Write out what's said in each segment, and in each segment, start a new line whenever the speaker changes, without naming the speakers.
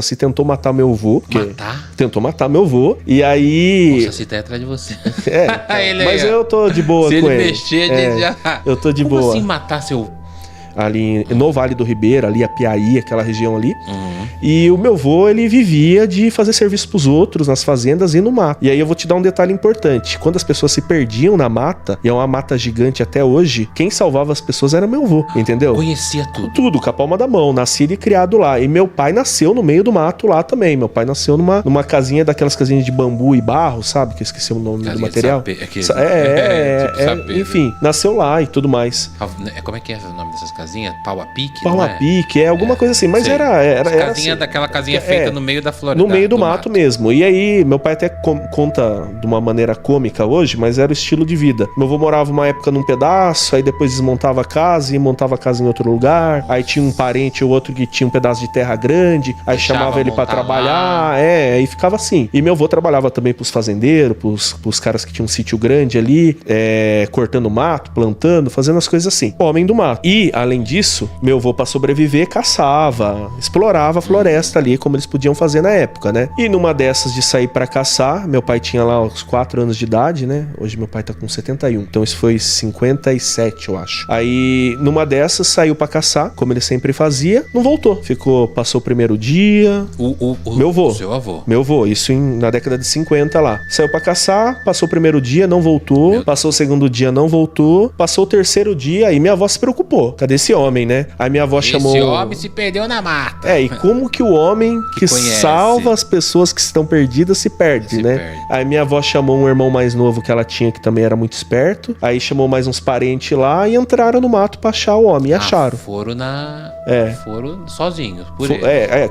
Saci tentou matar meu avô.
Matar?
Tentou matar meu avô. E aí...
O Saci tá atrás de você.
Mas eu tô de boa com ele.
Se ele mexer, a gente já...
Eu tô de
Como
boa.
assim matar seu...
Ali no Vale do Ribeira, ali a Piaí, aquela região ali. E o meu avô, ele vivia de fazer serviço pros outros nas fazendas e no mato. E aí eu vou te dar um detalhe importante. Quando as pessoas se perdiam na mata, e é uma mata gigante até hoje, quem salvava as pessoas era meu avô, entendeu?
Conhecia tudo.
Tudo, com a palma da mão. Nascido e criado lá. E meu pai nasceu no meio do mato lá também. Meu pai nasceu numa casinha daquelas casinhas de bambu e barro, sabe? Que eu esqueci o nome do material. Enfim, nasceu lá e tudo mais.
Como é que é o nome dessas casinhas? Pau a pique?
Pau a pique, alguma coisa assim. Mas era
casinha
assim,
daquela casinha feita no meio da floresta.
No meio do mato mesmo. E aí, meu pai até conta de uma maneira cômica hoje, mas era o estilo de vida. Meu avô morava uma época num pedaço, aí depois desmontava a casa e montava a casa em outro lugar. Aí tinha um parente ou outro que tinha um pedaço de terra grande, aí chamava ele pra trabalhar. Aí ficava assim. E meu avô trabalhava também pros fazendeiros, pros caras que tinham um sítio grande ali, cortando mato, plantando, fazendo as coisas assim. Homem do mato. E, além disso, meu avô, pra sobreviver, caçava, explorava a floresta ali, como eles podiam fazer na época, né? E numa dessas de sair pra caçar, meu pai tinha lá uns 4 anos de idade, né? Hoje meu pai tá com 71. Então isso foi 57, eu acho. Aí, numa dessas, saiu pra caçar, como ele sempre fazia, não voltou. Passou o primeiro dia. Meu avô.
Seu avô.
Meu avô, isso na década de 50 lá. Saiu pra caçar, passou o primeiro dia, não voltou. Passou o segundo dia, não voltou. Passou o terceiro dia, aí minha avó se preocupou. Cadê esse homem, né? Aí minha avó chamou...
Esse homem se perdeu na mata.
E como que o homem que salva as pessoas que estão perdidas se perde, né? Aí minha avó chamou um irmão mais novo que ela tinha, que também era muito esperto. Aí chamou mais uns parentes lá e entraram no mato pra achar o homem. E acharam.
Foram sozinhos, por ele.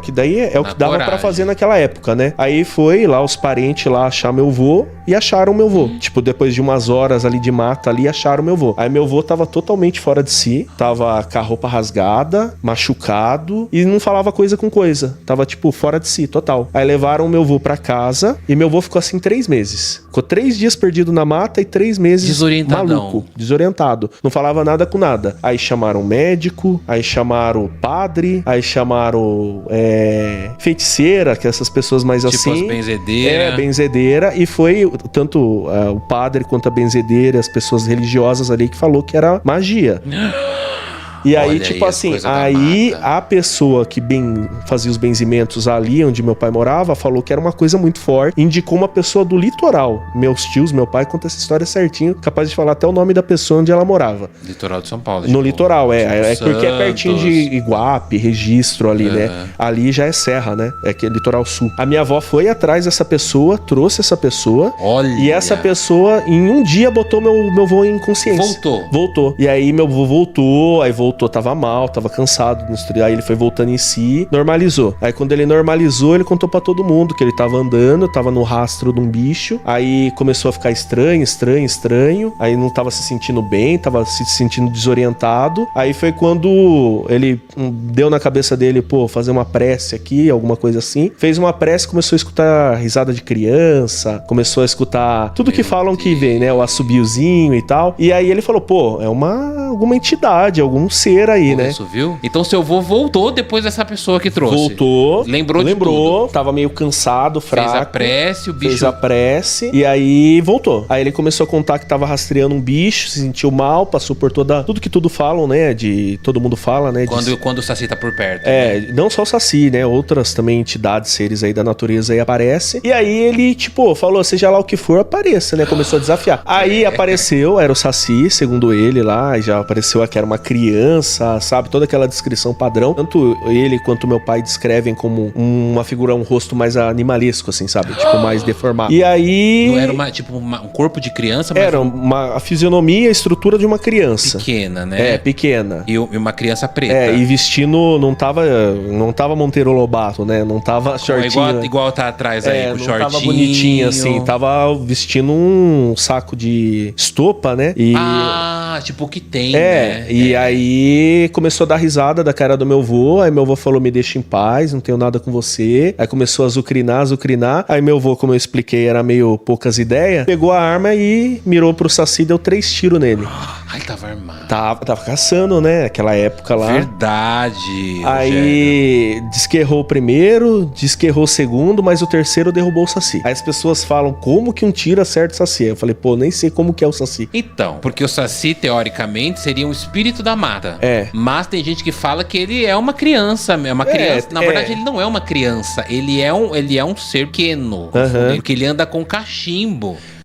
Que daí é o que dava pra fazer naquela época, né? Aí foi lá os parentes lá achar meu avô e acharam meu avô. Tipo, depois de umas horas ali de mata ali, acharam meu avô. Aí meu avô tava totalmente fora de si, tava com a roupa rasgada, machucado e não falava coisa com coisa. Tava, tipo, fora de si, total. Aí levaram meu avô pra casa e meu avô ficou assim 3 meses. Ficou 3 dias perdido na mata e 3 meses maluco, desorientado. Não falava nada com nada. Aí chamaram médico, aí chamaram padre, aí chamaram feiticeira, que essas pessoas mais tipo assim.
Tipo as benzedeiras.
Benzedeira. E foi tanto o padre quanto a benzedeira, as pessoas religiosas ali que falou que era magia. E aí, olha tipo aí, assim, aí a pessoa que fazia os benzimentos ali onde meu pai morava, falou que era uma coisa muito forte, indicou uma pessoa do litoral. Meus tios, meu pai conta essa história certinho, capaz de falar até o nome da pessoa onde ela morava.
Litoral de São Paulo.
No litoral, porque é pertinho de Iguape, Registro ali, né? Ali já é serra, né? É que é litoral sul. A minha avó foi atrás dessa pessoa, trouxe essa pessoa.
Olha.
E essa pessoa, em um dia, botou meu avô em consciência. Voltou. E aí meu avô voltou, tava mal, tava cansado. Aí ele foi voltando em si, normalizou. Aí quando ele normalizou, ele contou pra todo mundo que ele tava andando, tava no rastro de um bicho. Aí começou a ficar estranho. Aí não tava se sentindo bem, tava se sentindo desorientado. Aí foi quando ele deu na cabeça dele, fazer uma prece aqui, alguma coisa assim. Fez uma prece, começou a escutar risada de criança, começou a escutar tudo que falam que vem, né? O assobiozinho e tal. E aí ele falou, é alguma entidade, algum ser aí, né?
Isso, viu? Então seu avô voltou depois dessa pessoa que trouxe.
Voltou.
Lembrou de tudo.
Tava meio cansado, fraco.
Fez a prece, o bicho...
Fez a prece e aí voltou. Aí ele começou a contar que tava rastreando um bicho, se sentiu mal, passou por tudo falam, né? Todo mundo fala, né?
Quando o Saci tá por perto.
Não só o Saci, né? Outras também entidades, seres aí da natureza aí aparecem. E aí ele, falou, seja lá o que for, apareça, né? Começou a desafiar. Aí apareceu, era o Saci, segundo ele lá, já apareceu que era uma criança, sabe? Toda aquela descrição padrão. Tanto ele quanto meu pai descrevem como uma figura, um rosto mais animalesco, assim, sabe? Mais deformado. E aí...
Não era um corpo de criança, mas...
Era a fisionomia, a estrutura de uma criança.
Pequena, né?
Pequena.
E uma criança preta.
E vestindo, não tava Monteiro Lobato, né? Não tava shortinho.
Igual tá atrás aí, com shortinho.
Tava bonitinho, assim. Tava vestindo um saco de estopa, né?
Tipo o que tem né?
E aí começou a dar risada da cara do meu avô. Aí meu avô falou, me deixa em paz, não tenho nada com você. Aí começou a azucrinar. Aí meu avô, como eu expliquei, era meio poucas ideias, pegou a arma e mirou pro Saci e deu 3 tiros nele.
Ai, tava armado.
Tava caçando, né? Aquela época lá.
Verdade.
Aí desquerrou o primeiro, desquerrou o segundo, mas o terceiro derrubou o Saci. Aí as pessoas falam, como que um tiro acerta o Saci? Eu falei, pô, nem sei como que é o Saci.
Então, porque o Saci, teoricamente, seria um espírito da mata. Mas tem gente que fala que ele é uma criança. É uma criança. Na verdade, ele não é uma criança. Ele é um ser pequeno. Porque ele anda com cachimbo.